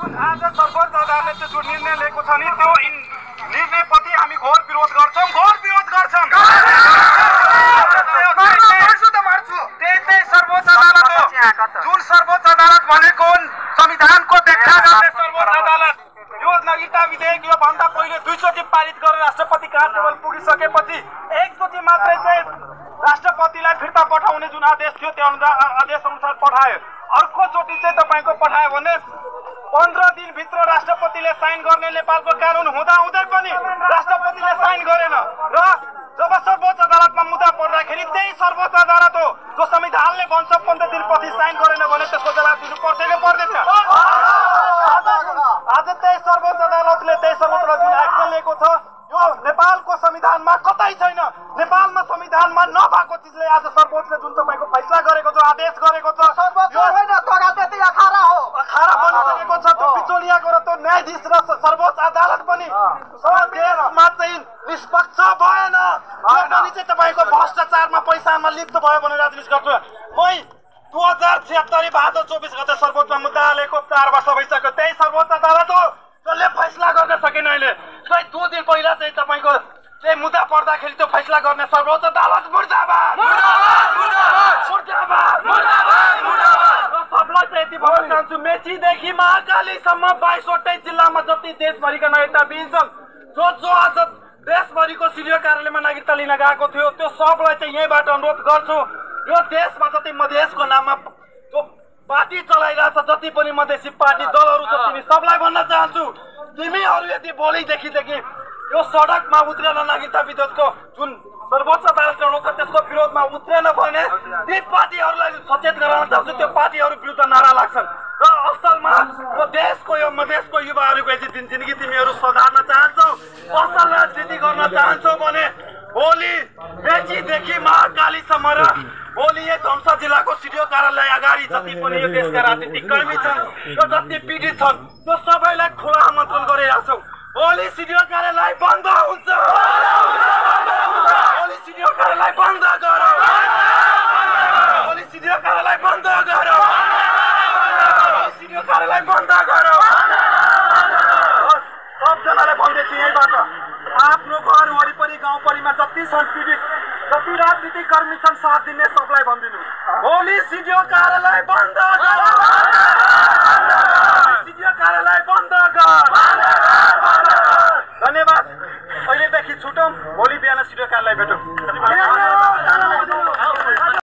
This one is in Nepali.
आज सर्वोच्च अदालतले जो निर्णय लिएको छ नि त्यो निर्णयप्रति हामी घोर विरोध गर्छौं त्यही सर्वोच्च अदालत हो जुन सर्वोच्च अदालत भनेको संविधानको व्याख्या गर्ने सर्वोच्च अदालत यो नागरिकता विधेयक यो भन्दा पहिले 2 चोटि पारित गरेर राष्ट्रपति कहाँ टेबल पुगिसकेपछि एकचोटि मात्रै चाहिँ राष्ट्रपतिलाई फिर्ता पठाउने जुन आदेश थियो त्यो आदेश अनुसार पठायो अर्को चोटि चाहिँ तपाईको पठायो भने 15 दिनभित्र राष्ट्रपतिले साइन गर्ने नेपालको कानुन हुँदा हुँदै पनि राष्ट्रपतिले साइन गरेन र जब सर्वोच्च अदालतमा मुद्दा पर्दाखेरि त्यही सर्वोच्च अदालत हो जो संविधानले भन्छ 15 दिनपछि साइन गरेन भने त्यसको जवाब दिनु पर्थ्यो कि पर्दैन आज त्यही सर्वोच्च अदालतले त्यही सर्वोच्च जुन एक्सन लिएको छ यो नेपालको संविधानमा कतै छैन नेपालमा संविधानमा नभएको चिजले आज सर्वोच्चले जुन तपाईको फैसला गरेको छ आदेश गरेको छ सर्वोच्च होइन तगा त्यति अखारा हो अखारा बनिसकेको छ त्यो बिचौलियाको र त्यो न्यायाधीश र सर्वोच्च अदालत पनि देशमा चाहिँ निष्पक्ष भएन यो पनि चाहिँ तपाईको भ्रष्टाचारमा पैसामा लिप्त भयो भनेर आदेश गर्छु मै 2076 भादो 24 गते सर्वोच्चमा मुद्दा हालेको 4 वर्ष भइसक्यो त्यही सर्वोच्च अदालत हो जसले फैसला गर्न सकेन अहिले खै 2 दिन पहिला चाहिँ तपाईको चाहिँ मुद्दा पर्दाखेरि त्यो फैसला गर्ने सर्वोच्च अदालत मुर्दाबाद मुर्दाबाद मुर्दाबाद मुर्दाबाद मुर्दाबाद सबलाई चाहिँ यति भन्न चाहन्छु मेचीदेखि महाकालीसम्म 22 वटै जिल्लामा जति देशभरिका नागरिकता बिन्छन् जो आज देशभरिको सिडिओ कार्यालयमा नागरिकता लिन गएको थियो त्यो सबलाई चाहिँ यहीँबाट अनुरोध गर्छु यो देशमा जति मधेसको नाममा जो पार्टी चलाइरहेछ जति पनि मधेसी पार्टी दलहरू छ तिमी सबलाई भन्न चाहन्छु तिमीहरू यदि भोलिदेखि यो सडकमा उत्रेन नागरिकता विरोधको जुन सर्वोच्च अदालतले रोक्छ त्यसको विरोधमा उत्रेन भने ती पार्टीहरूलाई सचेत गराउन चाहन्छु त्यो पार्टीहरू विरुद्ध नारा लाग्छन् र असलमा यो देशको यो मधेसको युवाहरूको यदि जिन्दगी तिमीहरू सुधार्न चाहन्छौ असल राजनीति गर्न चाहन्छौ भने भोलि मेचीदेखि महाकालीसम्म र भोलि यो धनुषा जिल्लाको सिडिओ कार्यालय अगाडि जति पनि यो देशका राजनीतिक कर्मी छन् र जति पीडित छन् त्यो सबैलाई खुला आमन्त्रण गरिरहेछौँ भोलि सिडिओ कार्यालय बन्द हुन्छ भोलि सिडिओ कार्यालय बन्द गरौ भोलि सिडिओ कार्यालय बन्द गरौ सिडिओ कार्यालय बन्द गरौ सबजनाले भन्दैछु यहीँबाट आफ्नो घर वरिपरि गाउँपरिमा जति छन् पीडित जति राजनीतिक कर्मी छन् साथ दिने सबलाई भनिदिनु भोलि सिडिओ कार्यालय बन्द गर सिडिओ कार्यालय बन्द गर धन्यवाद अहिलेदेखि छुटौँ भोलि बिहान सिडिओ कार्यालय भेटौँ